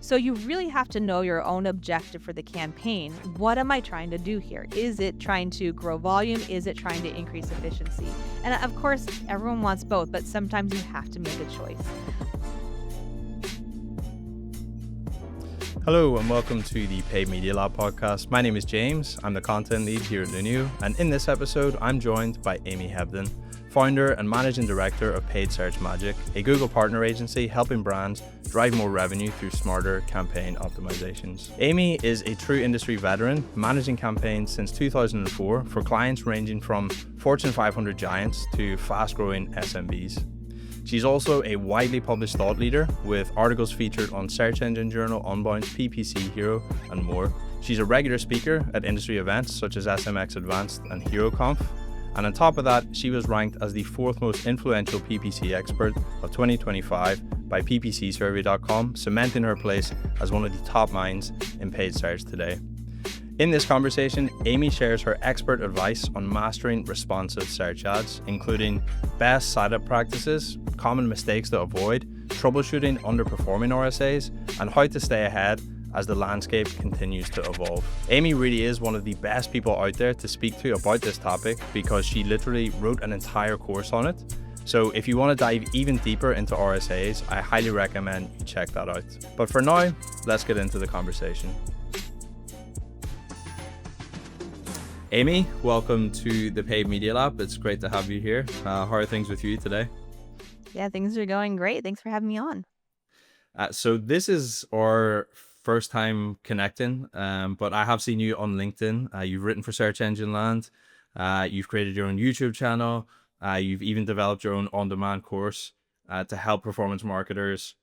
So you really have to know your own objective for the campaign. What am I trying to do here? Is it trying to grow volume? Is it trying to increase efficiency? And of course, everyone wants both, but sometimes you have to make a choice. Hello and welcome to the Paid Media Lab podcast. My name is James. I'm the content lead here at Lineo, and in this episode, I'm joined by Amy Hebdon, founder and managing director of Paid Search Magic, a Google partner agency helping brands drive more revenue through smarter campaign optimizations. Amy is a true industry veteran, managing campaigns since 2004 for clients ranging from Fortune 500 giants to fast-growing SMBs. She's also a widely published thought leader with articles featured on Search Engine Journal, Unbound, PPC Hero, and more. She's a regular speaker at industry events such as SMX Advanced and HeroConf. And on top of that, she was ranked as the fourth most influential PPC expert of 2025 by ppcsurvey.com, cementing her place as one of the top minds in paid search today. In this conversation, Amy shares her expert advice on mastering responsive search ads, including best setup practices, common mistakes to avoid, troubleshooting underperforming RSAs, and how to stay ahead as the landscape continues to evolve. Amy really is one of the best people out there to speak to about this topic because she literally wrote an entire course on it. So if you want to dive even deeper into RSAs, I highly recommend you check that out. But for now, let's get into the conversation. Amy, welcome to the Paid Media Lab. It's great to have you here. How are things with you today? Yeah, things are going great. Thanks for having me on. So this is our first time connecting, but I have seen you on LinkedIn. You've written for Search Engine Land. You've created your own YouTube channel. You've even developed your own on-demand course to help performance marketers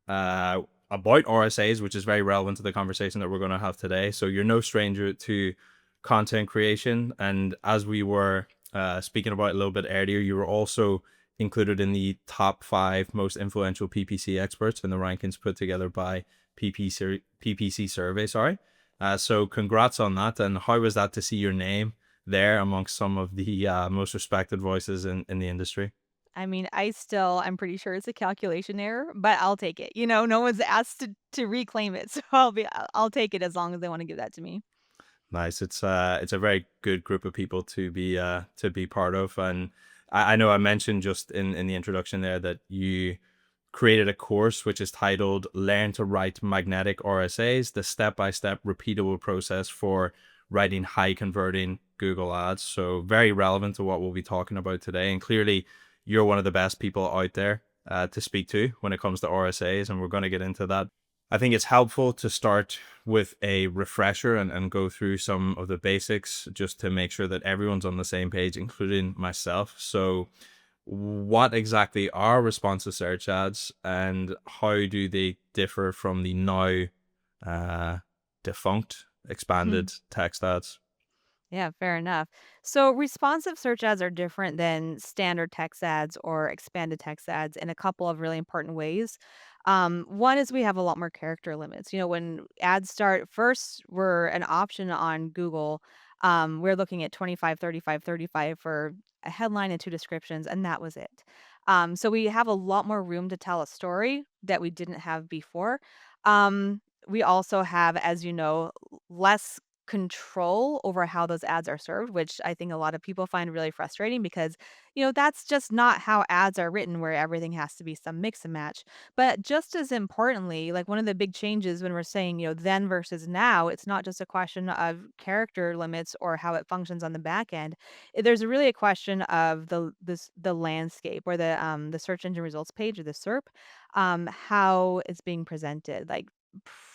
about RSAs, which is very relevant to the conversation that we're going to have today. So you're no stranger to content creation, and as we were speaking about a little bit earlier, you were also included in the top 5 most influential PPC experts in the rankings put together by PPC survey. So congrats on that. And how was that to see your name there amongst some of the most respected voices in the industry? I mean, I'm pretty sure it's a calculation error, but I'll take it. No one's asked to reclaim it, so I'll take it as long as they want to give that to me. Nice. It's a very good group of people to be part of. And I know I mentioned just in the introduction there that you created a course which is titled Learn to Write Magnetic RSAs, the step-by-step repeatable process for writing high converting Google ads. So very relevant to what we'll be talking about today. And clearly you're one of the best people out there to speak to when it comes to RSAs, and we're going to get into that. I think it's helpful to start with a refresher and go through some of the basics just to make sure that everyone's on the same page, including myself. So what exactly are responsive search ads and how do they differ from the now defunct expanded text ads? Yeah, fair enough. So responsive search ads are different than standard text ads or expanded text ads in a couple of really important ways. One is we have a lot more character limits. When ads start first, we're an option on Google. We're looking at 25, 35, 35 for a headline and 2 descriptions, and that was it. So we have a lot more room to tell a story that we didn't have before. We also have, as you know, less control over how those ads are served, which I think a lot of people find really frustrating because, that's just not how ads are written, where everything has to be some mix and match. But just as importantly, like one of the big changes when we're saying, then versus now, it's not just a question of character limits or how it functions on the back end. There's really a question of the landscape or the search engine results page or the SERP, how it's being presented. Like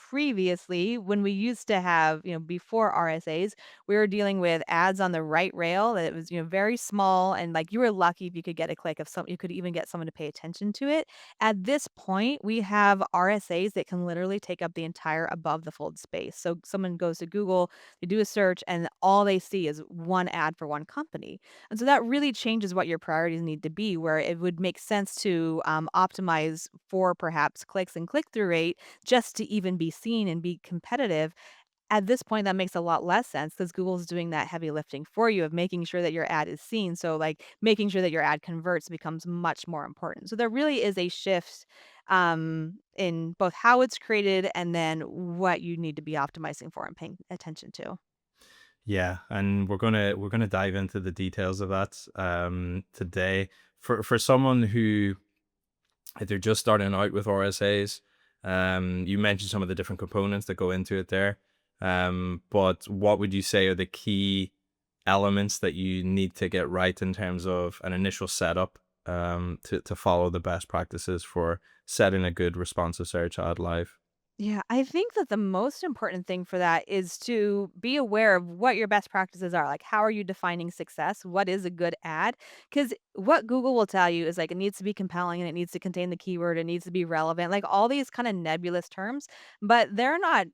previously when we used to have, before RSAs, we were dealing with ads on the right rail that it was, very small, and like you were lucky if you could get a click of some, you could even get someone to pay attention to it. At this point, we have RSAs that can literally take up the entire above the fold space. So someone goes to Google, they do a search, and all they see is one ad for one company. And so that really changes what your priorities need to be, where it would make sense to optimize for perhaps clicks and click through rate just to even be seen and be competitive. At this point, that makes a lot less sense because Google's doing that heavy lifting for you of making sure that your ad is seen. So, like, making sure that your ad converts becomes much more important. So there really is a shift in both how it's created and then what you need to be optimizing for and paying attention to. Yeah, and we're gonna dive into the details of that today. For someone who, if they're just starting out with RSAs, you mentioned some of the different components that go into it there. But what would you say are the key elements that you need to get right in terms of an initial setup, to follow the best practices for setting a good responsive search ad live? Yeah, I think that the most important thing for that is to be aware of what your best practices are. Like, how are you defining success? What is a good ad? Because what Google will tell you is like it needs to be compelling and it needs to contain the keyword, it needs to be relevant, like all these kind of nebulous terms, but they're not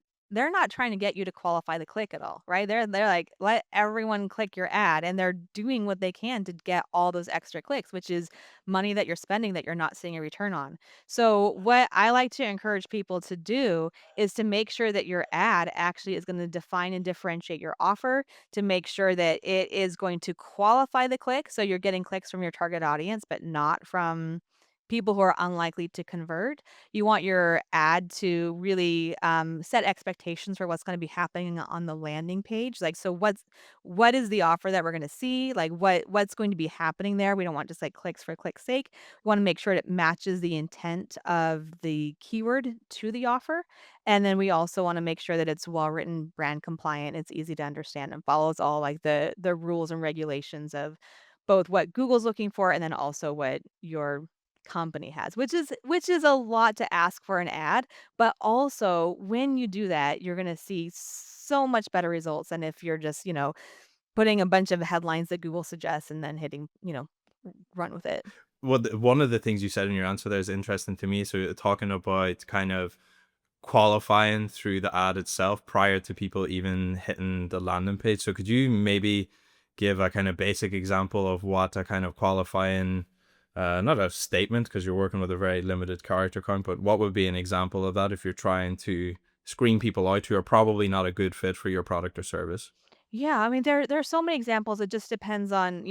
trying to get you to qualify the click at all, right? They're like, let everyone click your ad, and they're doing what they can to get all those extra clicks, which is money that you're spending that you're not seeing a return on. So, what I like to encourage people to do is to make sure that your ad actually is going to define and differentiate your offer to make sure that it is going to qualify the click. So, you're getting clicks from your target audience, but not from people who are unlikely to convert. You want your ad to really set expectations for what's going to be happening on the landing page. Like, so what is the offer that we're going to see? Like, what's going to be happening there? We don't want just like clicks for click's sake. We wanna make sure it matches the intent of the keyword to the offer, and then we also wanna make sure that it's well-written, brand compliant, it's easy to understand, and follows all, like, the rules and regulations of both what Google's looking for and then also what your company has, which is a lot to ask for an ad, but also when you do that, you're gonna see so much better results than if you're just, putting a bunch of headlines that Google suggests and then hitting, run with it. Well, one of the things you said in your answer there is interesting to me. So talking about kind of qualifying through the ad itself prior to people even hitting the landing page. So could you maybe give a kind of basic example of what a kind of qualifying, not a statement because you're working with a very limited character count, but what would be an example of that if you're trying to screen people out who are probably not a good fit for your product or service? Yeah, I mean, there are so many examples. It just depends on,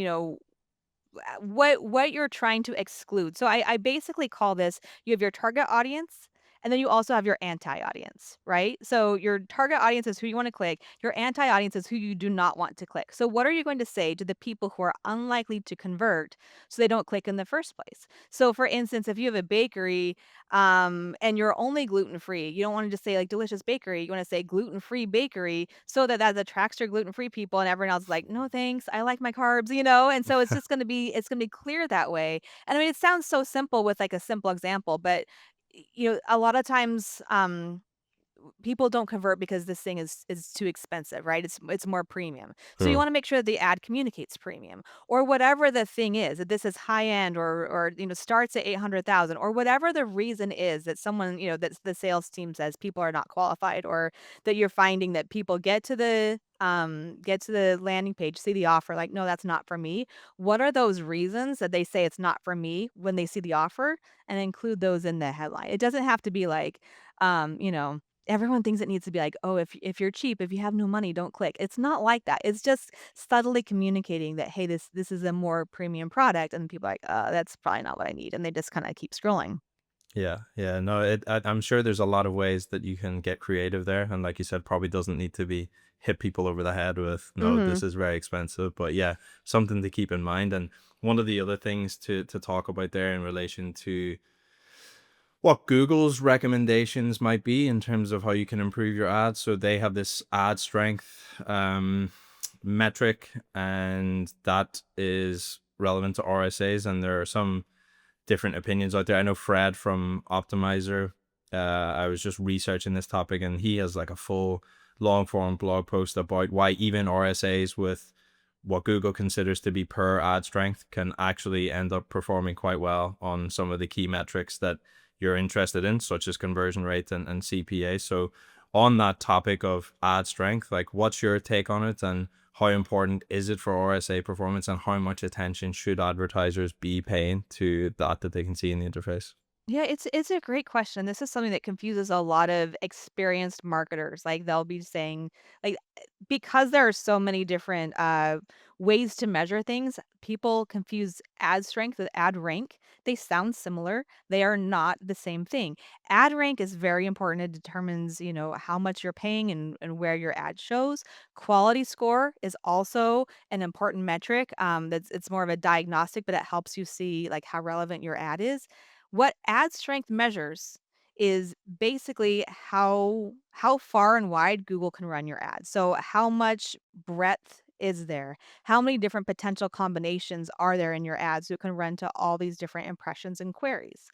what you're trying to exclude. So I basically call this you have your target audience and then you also have your anti-audience, right? So your target audience is who you want to click, your anti-audience is who you do not want to click. So what are you going to say to the people who are unlikely to convert so they don't click in the first place? So for instance, if you have a bakery and you're only gluten-free, you don't want to just say like delicious bakery, you want to say gluten-free bakery so that attracts your gluten-free people and everyone else is like, "No, thanks. I like my carbs," And so it's going to be clear that way. And I mean, it sounds so simple with like a simple example, but a lot of times people don't convert because this thing is too expensive, right? It's more premium. So you True. wanna make sure that the ad communicates premium or whatever the thing is, that this is high end or starts at 800,000 or whatever the reason is that someone, that the sales team says people are not qualified or that you're finding that people get to the landing page, see the offer, like, "No, that's not for me." What are those reasons that they say it's not for me when they see the offer and include those in the headline? It doesn't have to be like, everyone thinks it needs to be like, "Oh, if you're cheap, if you have no money, don't click." It's not like that. It's just subtly communicating that, "Hey, this is a more premium product," and people are like, that's probably not what I need," and they just kinda keep scrolling. Yeah, yeah, no, I'm sure there's a lot of ways that you can get creative there, and like you said, probably doesn't need to be hit people over the head with, no, this Mhm. is very expensive, but yeah, something to keep in mind. And one of the other things to talk about there in relation to what Google's recommendations might be in terms of how you can improve your ads. So they have this ad strength metric, and that is relevant to RSAs, and there are some different opinions out there. I know Fred from Optimizer. I was just researching this topic, and he has like a full long form blog post about why even RSAs with what Google considers to be per ad strength can actually end up performing quite well on some of the key metrics that you're interested in, such as conversion rate and CPA. So, on that topic of ad strength, like what's your take on it, and how important is it for RSA performance, and how much attention should advertisers be paying to that they can see in the interface? Yeah, it's a great question. This is something that confuses a lot of experienced marketers. Like they'll be saying, like, because there are so many different ways to measure things, people confuse ad strength with ad rank. They sound similar. They are not the same thing. Ad rank is very important. It determines, how much you're paying and where your ad shows. Quality score is also an important metric. That's it's more of a diagnostic, but it helps you see like how relevant your ad is. What ad strength measures is basically how far and wide Google can run your ad. So how much breadth is there? How many different potential combinations are there in your ads you can run to all these different impressions and queries?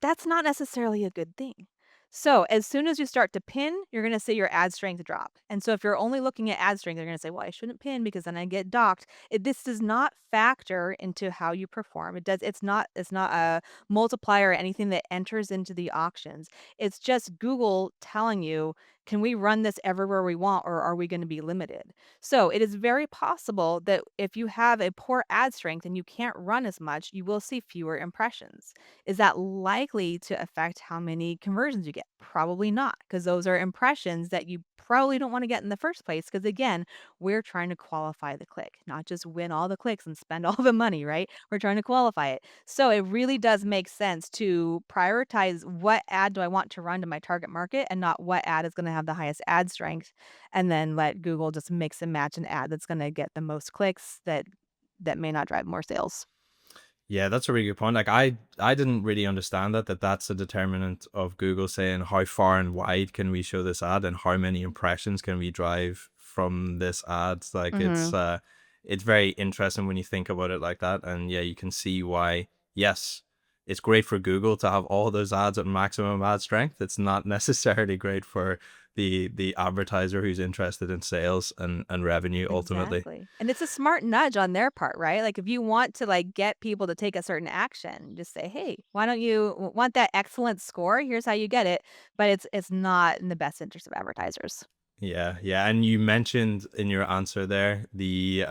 That's not necessarily a good thing. So, as soon as you start to pin, you're gonna see your ad strength drop. And so if you're only looking at ad strength, you're gonna say, "Well, I shouldn't pin because then I get docked." This does not factor into how you perform. It's not a multiplier or anything that enters into the auctions. It's just Google telling you, "Can we run this everywhere we want, or are we gonna be limited?" So, it is very possible that if you have a poor ad strength and you can't run as much, you will see fewer impressions. Is that likely to affect how many conversions you get? Probably not, because those are impressions that you probably don't want to get in the first place. Because again, we're trying to qualify the click, not just win all the clicks and spend all the money, right? We're trying to qualify it. So it really does make sense to prioritize what ad do I want to run to my target market and not what ad is going to have the highest ad strength, and then let Google just mix and match an ad that's going to get the most clicks that may not drive more sales. Yeah, that's a really good point. Like I didn't really understand that's a determinant of Google saying how far and wide can we show this ad and how many impressions can we drive from this ad. Like Mhm. it's very interesting when you think about it like that. And yeah, you can see why, yes, it's great for Google to have all those ads at maximum ad strength. It's not necessarily great for the advertiser who's interested in sales and revenue ultimately. Exactly, and it's a smart nudge on their part, right? Like, if you want to, like, get people to take a certain action, just say, "Hey, why don't you want that excellent score? Here's how you get it," but it's not in the best interest of advertisers. Yeah, yeah, and you mentioned in your answer there the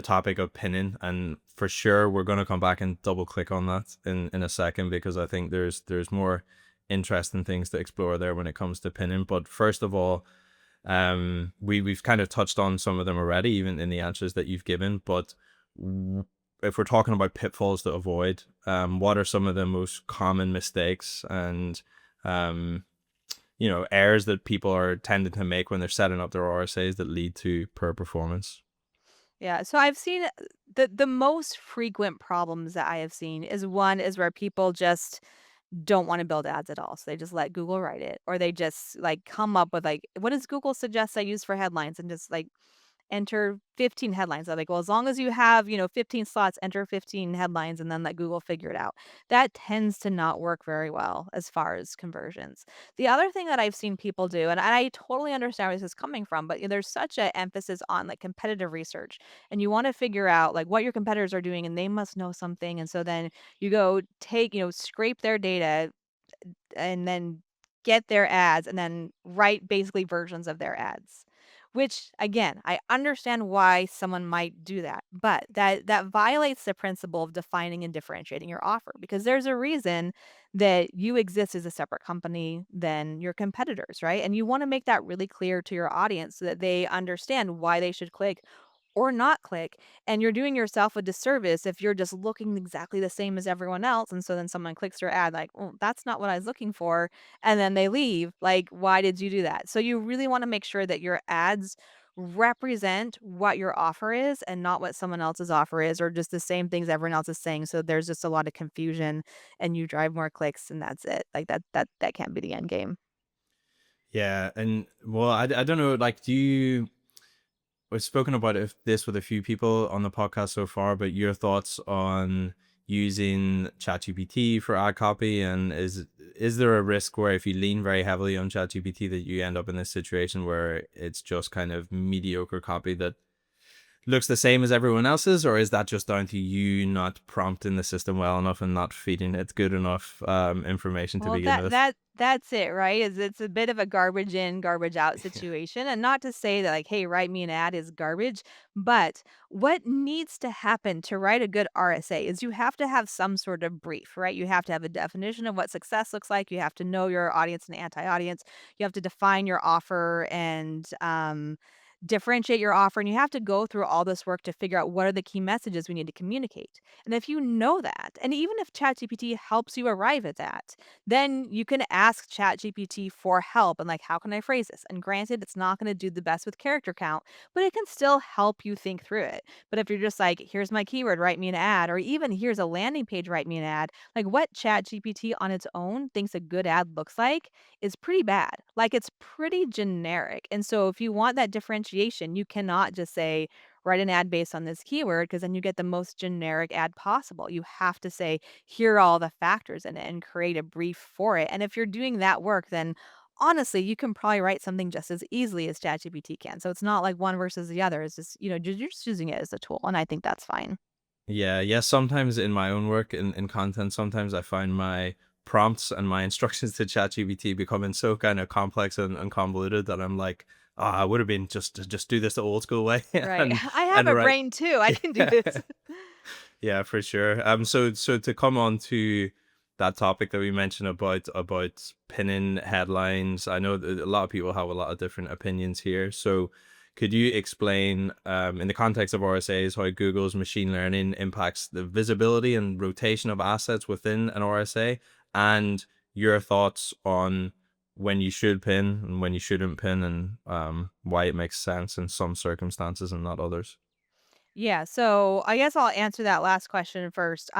topic of pinning, and for sure we're going to come back and double click on that in a second because I think there's more interesting things to explore there when it comes to pinning. But first of all, we've kind of touched on some of them already, even in the answers that you've given. But if we're talking about pitfalls to avoid, what are some of the most common mistakes and um errors that people are tending to make when they're setting up their RSAs that lead to poor performance? Yeah, so I've seen the most frequent problems that I have seen is one is where people just don't wanna build ads at all, so they just let Google write it, or they just, like, come up with, like, "What does Google suggest I use for headlines?" and just, like, enter 15 headlines. I'm like, "Well, as long as you have, 15 slots, enter 15 headlines and then let Google figure it out." That tends to not work very well as far as conversions. The other thing that I've seen people do, and I totally understand where this is coming from, but there's such an emphasis on, like, competitive research, and you wanna figure out, like, what your competitors are doing, and they must know something, and so then you go scrape their data and then get their ads and then write basically versions of their ads. Which again, I understand why someone might do that, but that violates the principle of defining and differentiating your offer because there's a reason that you exist as a separate company than your competitors, right? And you want to make that really clear to your audience so that they understand why they should click or not click. And you're doing yourself a disservice if you're just looking exactly the same as everyone else. And so then someone clicks your ad, like, oh, that's not what I was looking for. And then they leave. Like, why did you do that? So you really want to make sure that your ads represent what your offer is and not what someone else's offer is or just the same things everyone else is saying. So there's just a lot of confusion and you drive more clicks and that's it. Like that can't be the end game. Yeah, and well, I don't know. Like, do you? We've spoken about this with a few people on the podcast so far, but your thoughts on using ChatGPT for ad copy, and is there a risk where if you lean very heavily on ChatGPT that you end up in this situation where it's just kind of mediocre copy that looks the same as everyone else's, or is that just down to you not prompting the system well enough and not feeding it good enough information to Well, begin with? that's it, right? Is it's a bit of a garbage in, garbage out situation, and not to say that like, "Hey, write me an ad" is garbage, but what needs to happen to write a good RSA is you have to have some sort of brief, right? You have to have a definition of what success looks like, you have to know your audience and anti-audience, you have to define your offer and, differentiate your offer, and you have to go through all this work to figure out what are the key messages we need to communicate. And if you know that, and even if ChatGPT helps you arrive at that, then you can ask ChatGPT for help and like, how can I phrase this? And granted, it's not going to do the best with character count, but it can still help you think through it. But if you're just like, here's my keyword, write me an ad, or even here's a landing page, write me an ad, like what ChatGPT on its own thinks a good ad looks like is pretty bad. Like it's pretty generic. And so if you want that differentiation, you cannot just say, write an ad based on this keyword because then you get the most generic ad possible. You have to say, here are all the factors in it and create a brief for it. And if you're doing that work, then honestly, you can probably write something just as easily as ChatGPT can. So it's not like one versus the other. It's just, you're just using it as a tool. And I think that's fine. Yeah, yeah. Sometimes in my own work in content, sometimes I find my prompts and my instructions to ChatGPT becoming so kind of complex and convoluted that I'm like, ah, I would have been just to just do this the old school way Right. and I have and a write. brain too. I can do Yeah. this. Yeah, for sure. So to come on to that topic that we mentioned about pinning headlines, I know that a lot of people have a lot of different opinions here. So could you explain, in the context of RSAs, how Google's machine learning impacts the visibility and rotation of assets within an RSA, and your thoughts on when you should pin and when you shouldn't pin, and why it makes sense in some circumstances and not others? Yeah, so I guess I'll answer that last question first.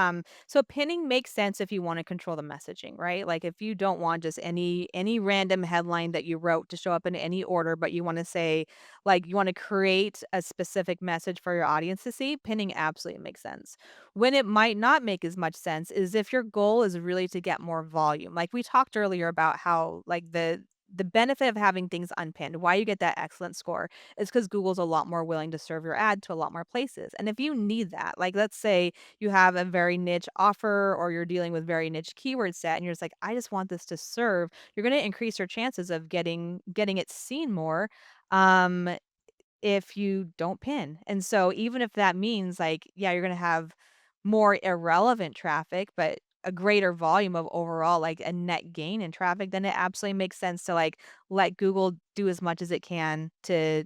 So pinning makes sense if you want to control the messaging, right? Like if you don't want just any random headline that you wrote to show up in any order, but you want to say like you want to create a specific message for your audience to see, pinning absolutely makes sense. When it might not make as much sense is if your goal is really to get more volume. Like we talked earlier about how like the benefit of having things unpinned, why you get that excellent score is because Google's a lot more willing to serve your ad to a lot more places. And if you need that, like let's say you have a very niche offer or you're dealing with very niche keyword set and you're just like, I just want this to serve, you're going to increase your chances of getting it seen more. Um if you don't pin. And so even if that means like, yeah, you're gonna have more irrelevant traffic, but a greater volume of overall like a net gain in traffic, then it absolutely makes sense to like let Google do as much as it can to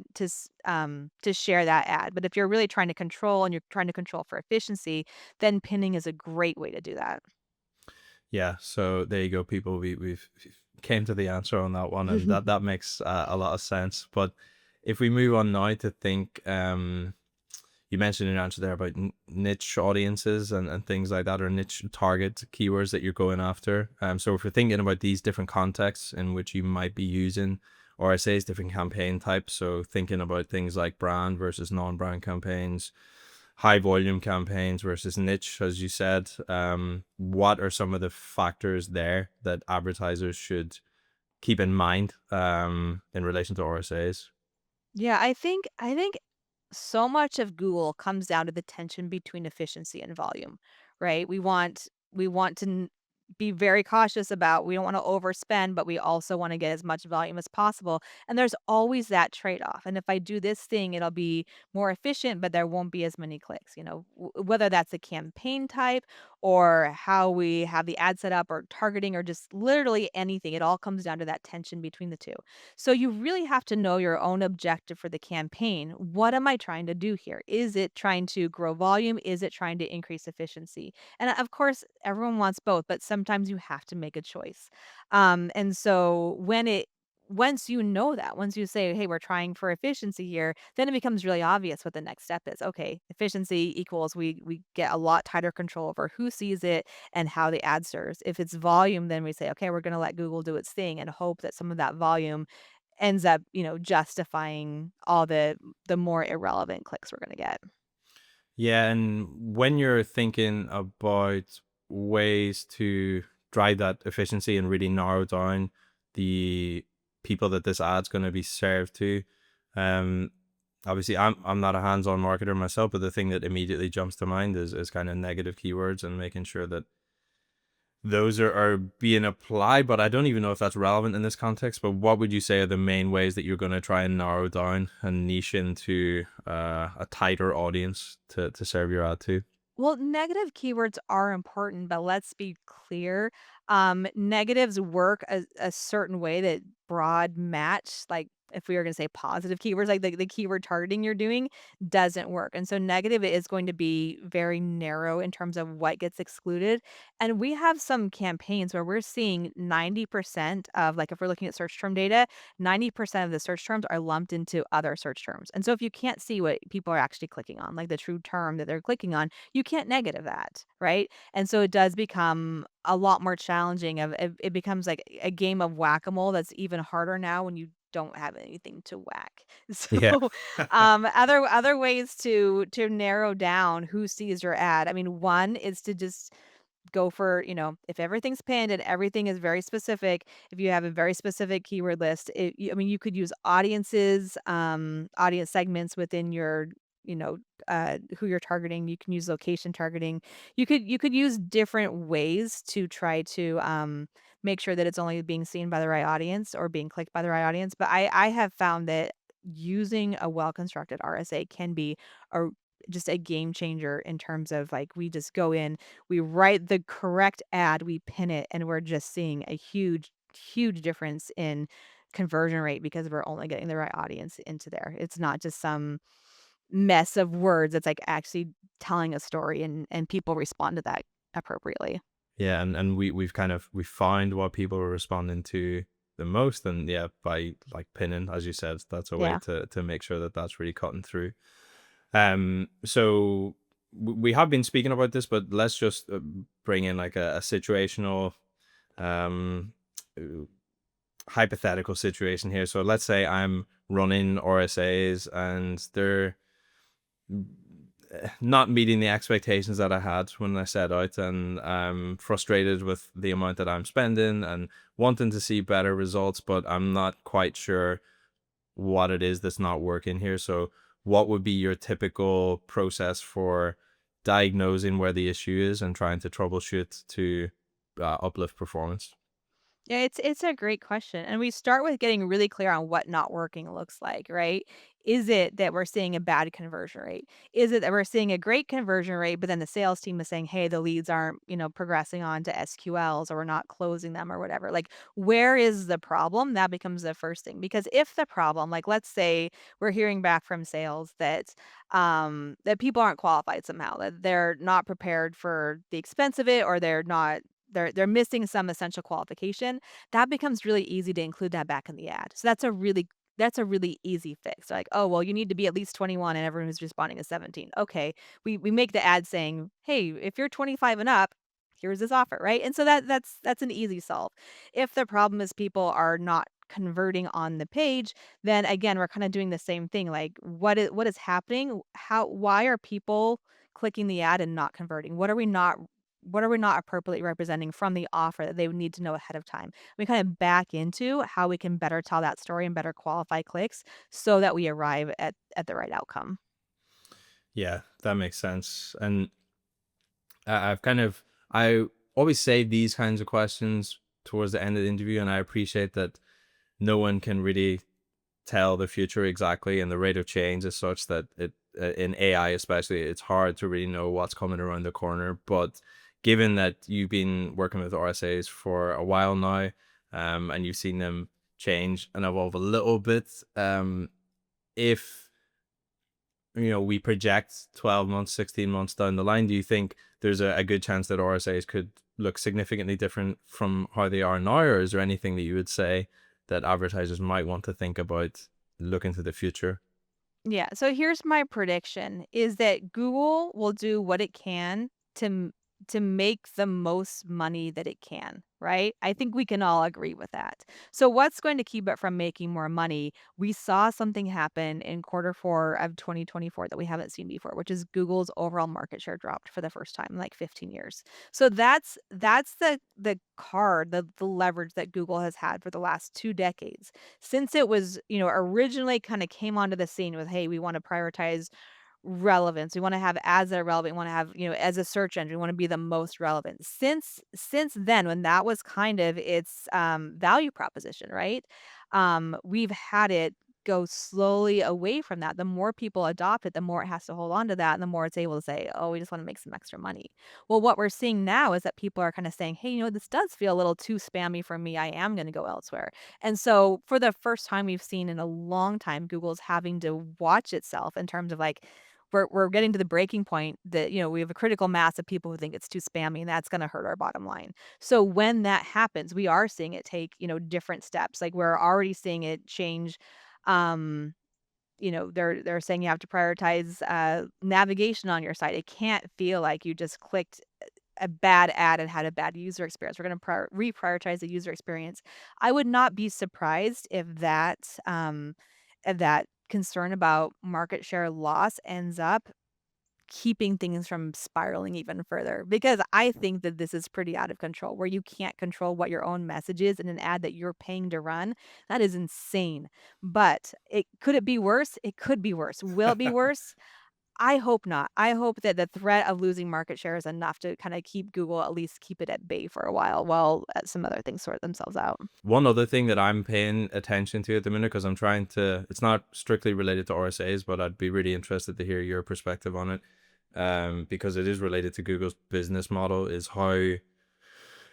share that ad. But if you're really trying to control and you're trying to control for efficiency, then pinning is a great way to do that. Yeah, so there you go, people. We've came to the answer on that one, and that makes a lot of sense. But if we move on now to think, you mentioned an answer there about niche audiences and things like that, or niche target keywords that you're going after. So if we're thinking about these different contexts in which you might be using RSAs, different campaign types. So thinking about things like brand versus non-brand campaigns, high volume campaigns versus niche, as you said. What are some of the factors there that advertisers should keep in mind in relation to RSAs? Yeah, I think so much of Google comes down to the tension between efficiency and volume, right? We want to be very cautious about we don't want to overspend, but we also want to get as much volume as possible. And there's always that trade-off. And if I do this thing, it'll be more efficient, but there won't be as many clicks, whether that's a campaign type or how we have the ad set up or targeting or just literally anything. It all comes down to that tension between the two. So you really have to know your own objective for the campaign. What am I trying to do here? Is it trying to grow volume? Is it trying to increase efficiency? And of course, everyone wants both, but sometimes you have to make a choice. And so once you know that, once you say, hey, we're trying for efficiency here, then it becomes really obvious what the next step is. Okay, efficiency equals we get a lot tighter control over who sees it and how the ad serves. If it's volume, then we say, okay, we're going to let Google do its thing and hope that some of that volume ends up, justifying all the more irrelevant clicks we're gonna get. Yeah, and when you're thinking about ways to drive that efficiency and really narrow down the people that this ad's going to be served to, um, Obviously, I'm not a hands-on marketer myself, but the thing that immediately jumps to mind is kind of negative keywords and making sure that those are being applied. But I don't even know if that's relevant in this context. But what would you say are the main ways that you're going to try and narrow down and niche into a tighter audience to serve your ad to? Well, negative keywords are important, but let's be clear. Negatives work a certain way that broad match, like if we were going to say positive keywords, like the keyword targeting you're doing doesn't work. And so negative is going to be very narrow in terms of what gets excluded. And we have some campaigns where we're seeing 90% of, like, if we're looking at search term data, 90% of the search terms are lumped into other search terms. And so if you can't see what people are actually clicking on, like the true term that they're clicking on, you can't negative that, right? And so it does become a lot more challenging of it becomes like a game of whack-a-mole that's even harder now when you don't have anything to whack. Yeah. So, other ways to narrow down who sees your ad. I mean, one is to just go for, if everything's pinned and everything is very specific, if you have a very specific keyword list, I mean, you could use audiences, audience segments within your, you know, who you're targeting. You can use location targeting. You could use different ways to try to make sure that it's only being seen by the right audience or being clicked by the right audience. But I have found that using a well constructed RSA can be a just a game changer in terms of, like, we just go in, we write the correct ad, we pin it, and we're just seeing a huge, huge difference in conversion rate because we're only getting the right audience into there. It's not just some mess of words. It's like actually telling a story, and people respond to that appropriately. Yeah, and we found what people are responding to the most, and yeah, by like pinning, as you said, that's a way Yeah. to make sure that that's really cutting through. So we have been speaking about this, but let's just bring in like a situational, um, uh, hypothetical situation here. So let's say I'm running RSAs and they're not meeting the expectations that I had when I set out, and I'm frustrated with the amount that I'm spending and wanting to see better results, but I'm not quite sure what it is that's not working here. So, what would be your typical process for diagnosing where the issue is and trying to troubleshoot to uplift performance? Yeah, it's a great question. And we start with getting really clear on what not working looks like, right? Is it that we're seeing a bad conversion rate? Is it that we're seeing a great conversion rate, but then the sales team is saying, hey, the leads aren't, progressing on to SQLs, or we're not closing them or whatever? Like, where is the problem? That becomes the first thing. Because if the problem, like, let's say we're hearing back from sales that people aren't qualified somehow, that they're not prepared for the expense of it, or they're missing some essential qualification, that becomes really easy to include that back in the ad. So that's a really easy fix. Like, "Oh, well, you need to be at least 21 and everyone who's responding is 17." Okay, we make the ad saying, "Hey, if you're 25 and up, here's this offer," right? And so that's an easy solve. If the problem is people are not converting on the page, then again, we're kinda doing the same thing. Like, what is happening? Why are people clicking the ad and not converting? What are we not appropriately representing from the offer that they would need to know ahead of time? We kind of back into how we can better tell that story and better qualify clicks so that we arrive at the right outcome. Yeah, that makes sense. And I've kind of I always save these kinds of questions towards the end of the interview, and I appreciate that no one can really tell the future exactly, and the rate of change is such that it in AI especially, it's hard to really know what's coming around the corner. But given that you've been working with RSAs for a while now, and you've seen them change and evolve a little bit, if we project 12 months, 16 months down the line, do you think there's a good chance that RSAs could look significantly different from how they are now? Or is there anything that you would say that advertisers might want to think about looking to the future? Yeah, so here's my prediction is that Google will do what it can to to make the most money that it can, right? I think we can all agree with that. So what's going to keep it from making more money? We saw something happen in quarter 4 of 2024 that we haven't seen before, which is Google's overall market share dropped for the first time in like 15 years. So that's the card, the leverage that Google has had for the last 2 decades. Since it was, originally kind of came onto the scene with, hey, we want to prioritize relevance. We wanna have ads that are relevant. We wanna have, as a search engine, we wanna be the most relevant. Since then, when that was kind of its, value proposition, right? We've had it go slowly away from that. The more people adopt it, the more it has to hold on to that, and the more it's able to say, "Oh, we just wanna make some extra money." Well, what we're seeing now is that people are kinda saying, "Hey, this does feel a little too spammy for me. I am gonna go elsewhere." And so, for the first time we've seen in a long time, Google's having to watch itself in terms of, like, we're getting to the breaking point that, we have a critical mass of people who think it's too spammy, and that's gonna hurt our bottom line. So when that happens, we are seeing it take, different steps. Like, we're already seeing it change, um, they're saying you have to prioritize, navigation on your site. It can't feel like you just clicked a bad ad and had a bad user experience. We're gonna reprioritize the user experience. I would not be surprised if that concern about market share loss ends up keeping things from spiraling even further, because I think that this is pretty out of control, where you can't control what your own message is in an ad that you're paying to run. That is insane. But it be worse? It could be worse. Will it be worse? I hope not. I hope that the threat of losing market share is enough to kinda keep Google, at least keep it at bay for a while some other things sort themselves out. One other thing that I'm paying attention to at the minute, because I'm trying to, it's not strictly related to RSAs, but I'd be really interested to hear your perspective on it, because it is related to Google's business model, is how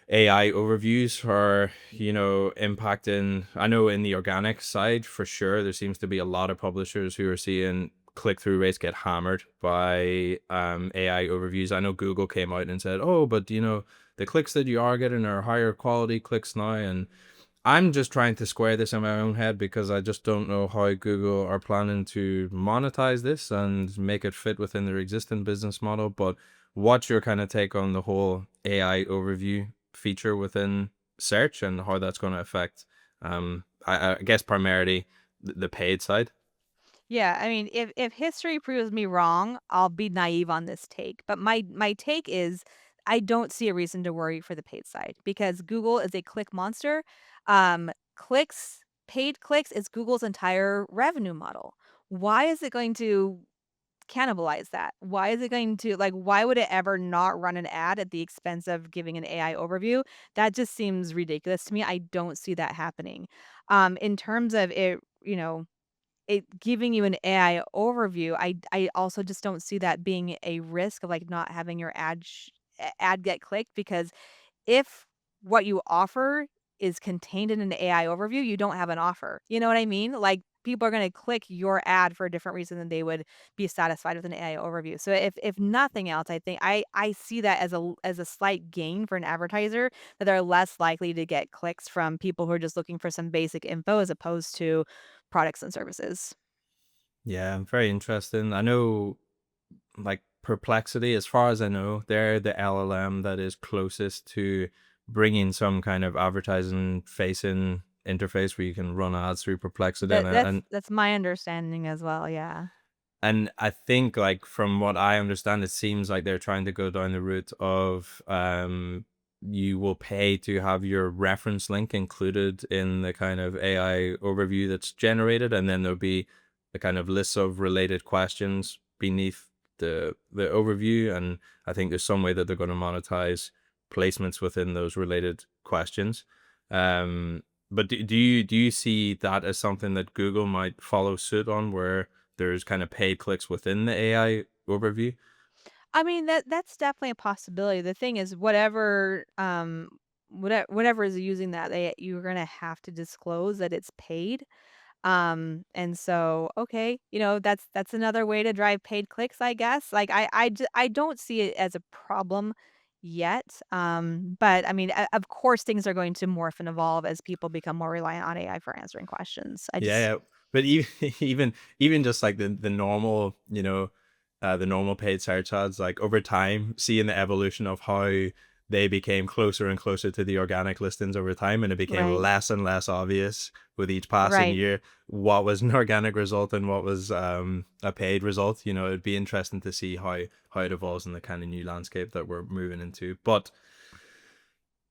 AI overviews are, impacting. I know in the organic side, for sure, there seems to be a lot of publishers who are seeing click-through rates get hammered by AI overviews. I know Google came out and said, "Oh, but the clicks that you are getting are higher quality clicks now," and I'm just trying to square this in my own head because I just don't know how Google are planning to monetize this and make it fit within their existing business model. But what's your kind of take on the whole AI overview feature within search and how that's going to affect, I guess, primarily the paid side? Yeah, I mean, if history proves me wrong, I'll be naive on this take. But my take is I don't see a reason to worry for the paid side, because Google is a click monster. Paid clicks is Google's entire revenue model. Why is it going to cannibalize that? Why is it going to, like, why would it ever not run an ad at the expense of giving an AI overview? That just seems ridiculous to me. I don't see that happening. In terms of it, it giving you an AI overview, I also just don't see that being a risk of, like, not having your ad get clicked, because if what you offer is contained in an AI overview, you don't have an offer. You know what I mean? Like, people are gonna click your ad for a different reason than they would be satisfied with an AI overview. So if nothing else, I think I see that as a slight gain for an advertiser, that they're less likely to get clicks from people who are just looking for some basic info as opposed to products and services. Yeah, very interesting. I know, like Perplexity, as far as I know, they're the LLM that is closest to bringing some kind of advertising facing interface where you can run ads through Perplexity, That that's and that's my understanding as well, yeah. I think, like, from what I understand, it seems like they're trying to go down the route of you will pay to have your reference link included in the kind of AI overview that's generated, and then there'll be the kind of lists of related questions beneath the overview. And I think there's some way that they're going to monetize placements within those related questions. But do you see that as something that Google might follow suit on, where there's kind of paid clicks within the AI overview? I mean, that's definitely a possibility. The thing is, whatever is using that, you're gonna have to disclose that it's paid. And so, okay, that's another way to drive paid clicks, I guess. Like, I don't see it as a problem yet. But I mean, of course, things are going to morph and evolve as people become more reliant on AI for answering questions. I Yeah, just yeah. But even even just like the normal, the normal paid search ads, like over time, seeing the evolution of how they became closer and closer to the organic listings over time, and it became Right. less and less obvious with each passing Right. year what was an organic result and what was a paid result. You know, it'd be interesting to see how it evolves in the kind of new landscape that we're moving into. But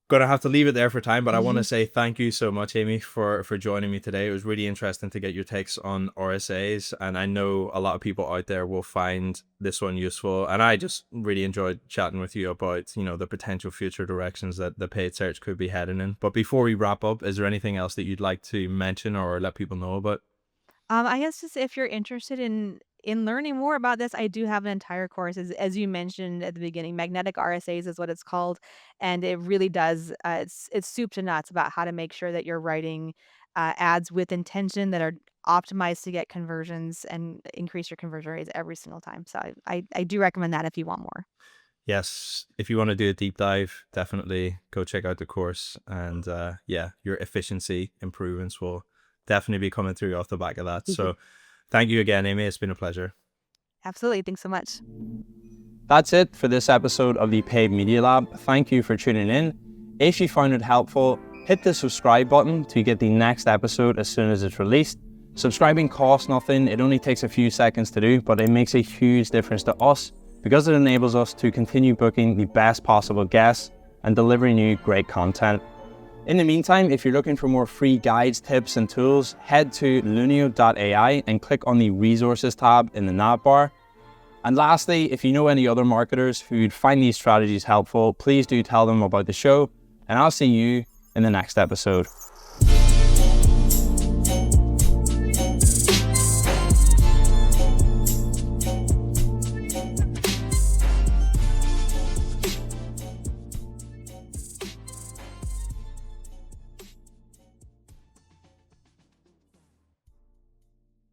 gonna have to leave it there for time, but I want to say thank you so much, Amy, for joining me today. It was really interesting to get your takes on RSAs, and I know a lot of people out there will find this one useful. And I just really enjoyed chatting with you about, you know, the potential future directions that the paid search could be heading in. But before we wrap up, is there anything else that you'd like to mention or let people know about? I guess just if you're interested in learning more about this, I do have an entire course, as you mentioned at the beginning. Magnetic RSAs is what it's called, and it really does. It's soup to nuts about how to make sure that you're writing ads with intention that are optimized to get conversions and increase your conversion rates every single time. So I do recommend that if you want more. Yes, if you want to do a deep dive, definitely go check out the course. And yeah, your efficiency improvements will definitely be coming through off the back of that. So thank you again, Amy. It's been a pleasure. Absolutely. Thanks so much. That's it for this episode of the Paid Media Lab. Thank you for tuning in. If you found it helpful, hit the subscribe button to get the next episode as soon as it's released. Subscribing costs nothing. It only takes a few seconds to do, but it makes a huge difference to us because it enables us to continue booking the best possible guests and delivering you great content. In the meantime, if you're looking for more free guides, tips, and tools, head to lunio.ai and click on the resources tab in the nav bar. And lastly, if you know any other marketers who'd find these strategies helpful, please do tell them about the show, and I'll see you in the next episode.